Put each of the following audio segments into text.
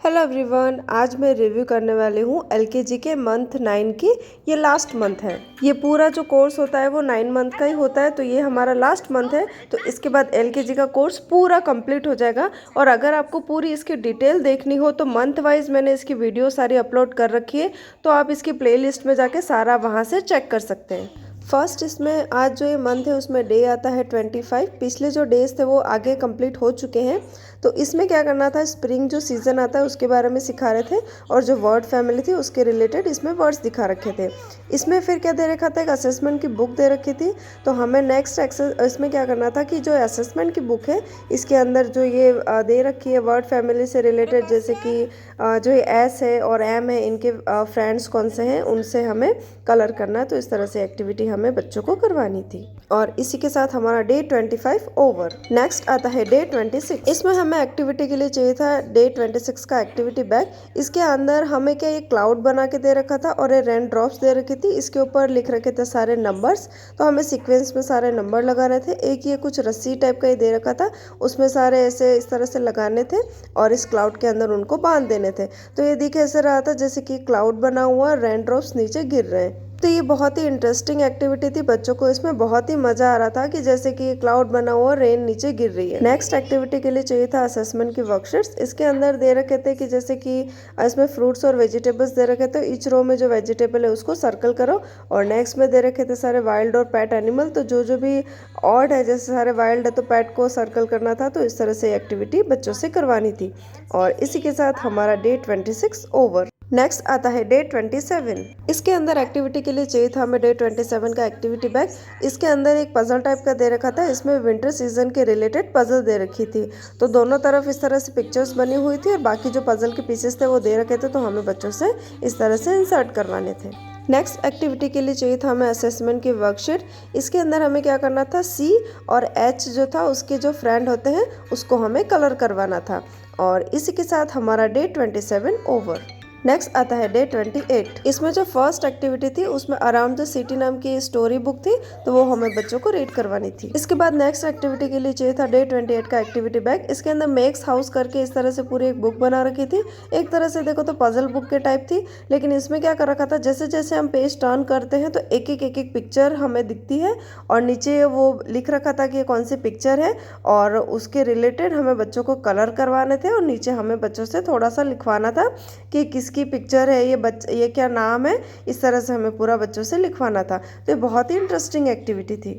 Hello everyone, आज मैं review करने वाली हूँ एलकेजी के मंथ 9 की। ये लास्ट मंथ है। ये पूरा जो कोर्स होता है वो 9 मंथ का ही होता है, तो ये हमारा लास्ट मंथ है। तो इसके बाद एलकेजी का कोर्स पूरा कंप्लीट हो जाएगा। और अगर आपको पूरी इसकी डिटेल देखनी हो तो मंथ वाइज मैंने इसकी वीडियो सारी अपलोड कर रखी है, तो आप इसकी प्लेलिस्ट में जाके सारा वहाँ से चेक कर सकते हैं। फर्स्ट इसमें आज जो ये मंथ है उसमें डे आता है 25। पिछले जो डेज थे वो आगे कंप्लीट हो चुके हैं। तो इसमें क्या करना था, स्प्रिंग जो सीज़न आता है उसके बारे में सिखा रहे थे, और जो वर्ड फैमिली थी उसके रिलेटेड इसमें वर्ड्स दिखा रखे थे। इसमें फिर क्या दे रखा था, एक असेसमेंट की बुक दे रखी थी। तो हमें नेक्स्ट इसमें क्या करना था कि जो असेसमेंट की बुक है इसके अंदर जो ये दे रखी है वर्ड फैमिली से रिलेटेड, जैसे कि जो ये एस है और एम है, इनके फ्रेंड्स कौन से हैं उनसे हमें कलर करना है। तो इस तरह से एक्टिविटी हमें बच्चों को करवानी थी। और इसी के साथ हमारा डे 25 ओवर। नेक्स्ट आता है डे 26। इसमें हमें एक्टिविटी के लिए चाहिए था डे 26 का एक्टिविटी बैग। इसके अंदर हमें क्या एक क्लाउड बना के दे रखा था और ये रेन ड्रॉप्स दे रखी थी। इसके ऊपर लिख रखे थे सारे नंबर्स, तो हमें सीक्वेंस में सारे नंबर लगाने थे। एक ये कुछ रस्सी टाइप का ही दे रखा था, उसमें सारे ऐसे इस तरह से लगाने थे और इस क्लाउड के अंदर उनको बांध देने थे। तो ये दिख ऐसे रहा था जैसे कि क्लाउड बना हुआ, रेन ड्रॉप्स नीचे गिर रहे हैं। तो ये बहुत ही इंटरेस्टिंग एक्टिविटी थी। बच्चों को इसमें बहुत ही मजा आ रहा था कि जैसे कि क्लाउड बना हुआ, रेन नीचे गिर रही है। नेक्स्ट एक्टिविटी के लिए चाहिए था असेसमेंट की वर्कशीट्स। इसके अंदर दे रखे थे कि जैसे कि इसमें फ्रूट्स और वेजिटेबल्स दे रखे थे। ईच रो में जो वेजिटेबल है उसको सर्कल करो। और नेक्स्ट में दे रखे थे सारे वाइल्ड और पेट एनिमल। तो जो जो भी ऑड है, जैसे सारे वाइल्ड है तो पेट को सर्कल करना था। तो इस तरह से एक्टिविटी बच्चों से करवानी थी। और इसी के साथ हमारा डे 26 ओवर। नेक्स्ट आता है डे 27। इसके अंदर एक्टिविटी के लिए चाहिए था हमें डे 27 का एक्टिविटी बैग। इसके अंदर एक पजल टाइप का दे रखा था। इसमें विंटर सीजन के रिलेटेड पजल दे रखी थी। तो दोनों तरफ इस तरह से पिक्चर्स बनी हुई थी और बाकी जो पजल के पीसेस थे वो दे रखे थे, तो हमें बच्चों से इस तरह से इंसर्ट करवाने थे। नेक्स्ट एक्टिविटी के लिए चाहिए था हमें असेसमेंट की वर्कशीट। इसके अंदर हमें क्या करना था, सी और एच जो था उसके जो फ्रेंड होते हैं उसको हमें कलर करवाना था। और इसी के साथ हमारा डे 27 ओवर। नेक्स्ट आता है डे 28। इसमें जो फर्स्ट एक्टिविटी थी उसमें अराउंड द सिटी नाम की स्टोरी बुक थी, तो वो हमें बच्चों को रीड करवानी थी। इसके बाद नेक्स्ट एक्टिविटी के लिए चाहिए था डे 28 का एक्टिविटी बैग। इसके अंदर मेक्स हाउस करके इस तरह से पूरी एक बुक बना रखी थी। एक तरह से देखो तो पजल बुक के टाइप थी, लेकिन इसमें क्या कर रखा था, जैसे जैसे हम पेज टर्न करते हैं तो एक एक पिक्चर हमें दिखती है और नीचे वो लिख रखा था कि ये कौन सी पिक्चर है और उसके रिलेटेड हमें बच्चों को कलर करवाने थे। और नीचे हमें बच्चों से थोड़ा सा लिखवाना था कि की पिक्चर है, ये क्या नाम है, इस तरह से हमें पूरा बच्चों से लिखवाना था। तो ये बहुत ही इंटरेस्टिंग एक्टिविटी थी।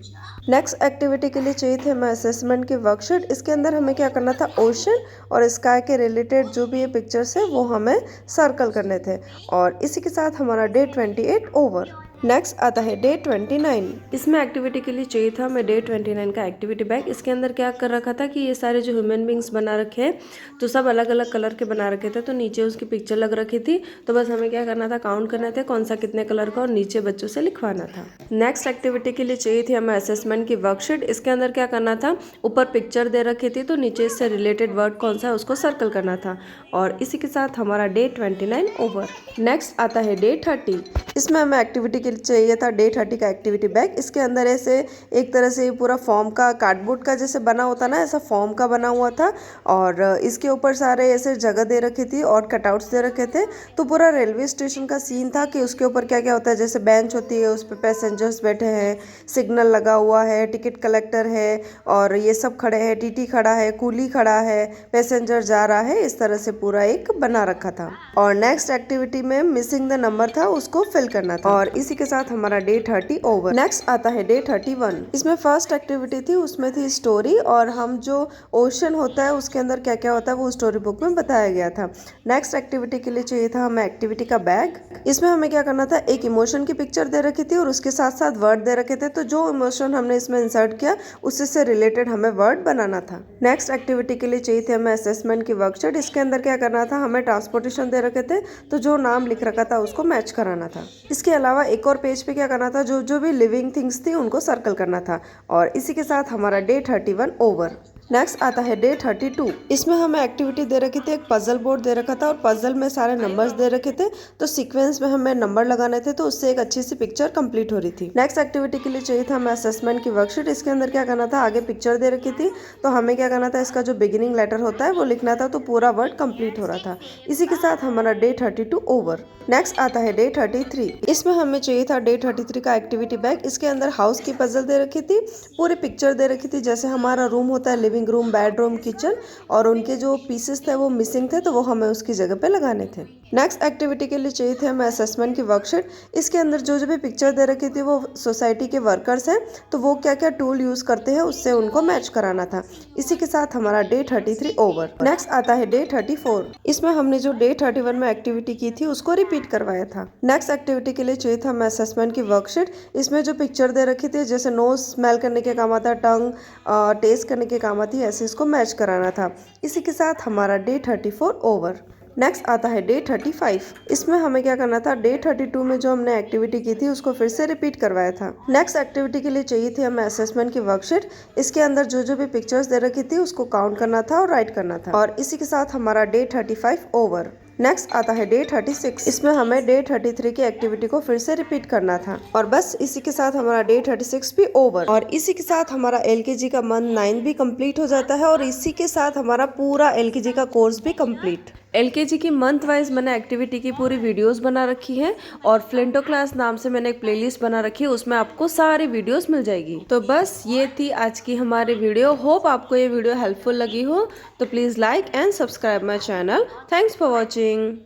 नेक्स्ट एक्टिविटी के लिए चाहिए थे हमें असेसमेंट की वर्कशीट। इसके अंदर हमें क्या करना था, ओशन और स्काई के रिलेटेड जो भी ये पिक्चर्स है वो हमें सर्कल करने थे। और इसी के साथ हमारा डे 28 ओवर। नेक्स्ट आता है डे 29। इसमें एक्टिविटी के लिए चाहिए था हमें डे 29 का एक्टिविटी बैग। इसके अंदर क्या कर रखा था कि ये सारे जो ह्यूमन बींग्स बना रखे हैं तो सब अलग अलग कलर के बना रखे थे, तो नीचे उसकी पिक्चर लग रखी थी। तो बस हमें क्या करना था, काउंट करना था कौन सा कितने कलर का और नीचे बच्चों से लिखवाना था। नेक्स्ट एक्टिविटी के लिए चाहिए थी हमें असेसमेंट की वर्कशीट। इसके अंदर क्या करना था, ऊपर पिक्चर दे रखी थी तो नीचे इससे रिलेटेड वर्ड कौन सा है उसको सर्कल करना था। और इसी के साथ हमारा डे 29 ओवर। नेक्स्ट आता है डे 30। इसमें हमें एक्टिविटी के लिए चाहिए था डे 30 का एक्टिविटी बैग। इसके अंदर ऐसे एक तरह से पूरा फॉर्म का, कार्डबोर्ड का जैसे बना होता ना, ऐसा फॉर्म का बना हुआ था। और इसके ऊपर सारे ऐसे जगह दे रखी थी और कटआउट्स दे रखे थे। तो पूरा रेलवे स्टेशन का सीन था कि उसके ऊपर क्या क्या होता है, जैसे बेंच होती है उस पर पैसेंजर्स बैठे हैं, सिग्नल लगा हुआ है, टिकट कलेक्टर है और ये सब खड़े हैं, टीटी खड़ा है, कूली खड़ा है, पैसेंजर जा रहा है, इस तरह से पूरा एक बना रखा था। और नेक्स्ट एक्टिविटी में मिसिंग द नंबर था, उसको फिल करना था। और इसी के साथ हमारा डे 30 ओवर। नेक्स्ट आता है डे 31। इसमें फर्स्ट एक्टिविटी थी, उसमें थी स्टोरी और हम जो ओशन होता है उसके अंदर क्या क्या होता है वो स्टोरी बुक में बताया गया था। नेक्स्ट एक्टिविटी के लिए चाहिए था हमें एक्टिविटी का बैग। इसमें हमें क्या करना था, एक इमोशन की पिक्चर दे रखी थी और उसके साथ साथ वर्ड दे रखे थे। तो जो इमोशन हमने इसमें इंसर्ट किया उससे से रिलेटेड हमें वर्ड बनाना था। नेक्स्ट एक्टिविटी के लिए चाहिए थे हमें असेसमेंट की वर्कशीट। इसके अंदर क्या करना था, हमें ट्रांसपोर्टेशन दे रखे थे तो जो नाम लिख रखा था उसको मैच कराना था। इसके अलावा एक और पेज पे क्या करना था, जो जो भी लिविंग थिंग्स थी उनको सर्कल करना था। और इसी के साथ हमारा डे 31 ओवर। नेक्स्ट आता है डे 32। इसमें हमें एक्टिविटी दे रखी थी, एक पजल बोर्ड दे रखा था और पजल में सारे नंबर्स दे रखे थे, तो सीक्वेंस में हमें नंबर लगाने थे, तो उससे एक अच्छी सी पिक्चर कंप्लीट हो रही थी। नेक्स्ट एक्टिविटी के लिए चाहिए था हमें असेसमेंट की वर्कशीट। इसके अंदर क्या करना था, आगे पिक्चर दे रखी थी, तो हमें क्या करना था, इसका जो बिगिनिंग लेटर होता है वो लिखना था, तो पूरा वर्ड कंप्लीट हो रहा था। इसी के साथ हमारा डे 32 ओवर। नेक्स्ट आता है डे 33। इसमें हमें चाहिए था डे 33 का एक्टिविटी बैग। इसके अंदर हाउस की पजल दे रखी थी, पूरी पिक्चर दे रखी थी, जैसे हमारा रूम होता है, लिविंग रूम, बेडरूम, किचन, और उनके जो पीसेस थे वो मिसिंग थे, तो वो हमें उसकी जगह पे लगाने थे। नेक्स्ट एक्टिविटी के लिए चाहिए थे हमें असेसमेंट की वर्कशीट। इसके अंदर जो भी पिक्चर दे रखी थी वो सोसाइटी के वर्कर्स हैं, तो वो क्या क्या टूल यूज करते हैं उससे उनको मैच कराना था। इसी के साथ हमारा डे 33 ओवर। नेक्स्ट आता है डे 34। इसमें हमने जो डे 31 में एक्टिविटी की थी उसको रिपीट करवाया था। नेक्स्ट एक्टिविटी के लिए चाहिए था हमें असेसमेंट की वर्कशीट। इसमें जो पिक्चर दे रखी थी, जैसे नोज स्मेल करने के काम आता है, टंग टेस्ट करने के काम आती है, ऐसे इसको मैच कराना था। इसी के साथ हमारा डे 34 ओवर। नेक्स्ट आता है डे 35। इसमें हमें क्या करना था, डे 32 में जो हमने एक्टिविटी की थी उसको फिर से रिपीट करवाया था। नेक्स्ट एक्टिविटी के लिए चाहिए थी हमें असेसमेंट की वर्कशीट। इसके अंदर जो भी पिक्चर्स दे रखी थी उसको काउंट करना था और राइट करना था, और इसी के साथ हमारा डे 35 ओवर। नेक्स्ट आता है डे 36। इसमें हमें डे 33 की एक्टिविटी को फिर से रिपीट करना था, और बस इसी के साथ हमारा डे 36 भी ओवर। और इसी के साथ हमारा एलकेजी का मंथ 9 भी कंप्लीट हो जाता है, और इसी के साथ हमारा पूरा एलकेजी का कोर्स भी कंप्लीट। एलकेजी की मंथ वाइज मैंने एक्टिविटी की पूरी वीडियोस बना रखी है, और फ्लिंटो क्लास नाम से मैंने एक प्लेलिस्ट बना रखी है, उसमें आपको सारी वीडियोस मिल जाएगी। तो बस ये थी आज की हमारी वीडियो। होप आपको ये वीडियो हेल्पफुल लगी हो, तो please like and subscribe my channel. Thanks for watching.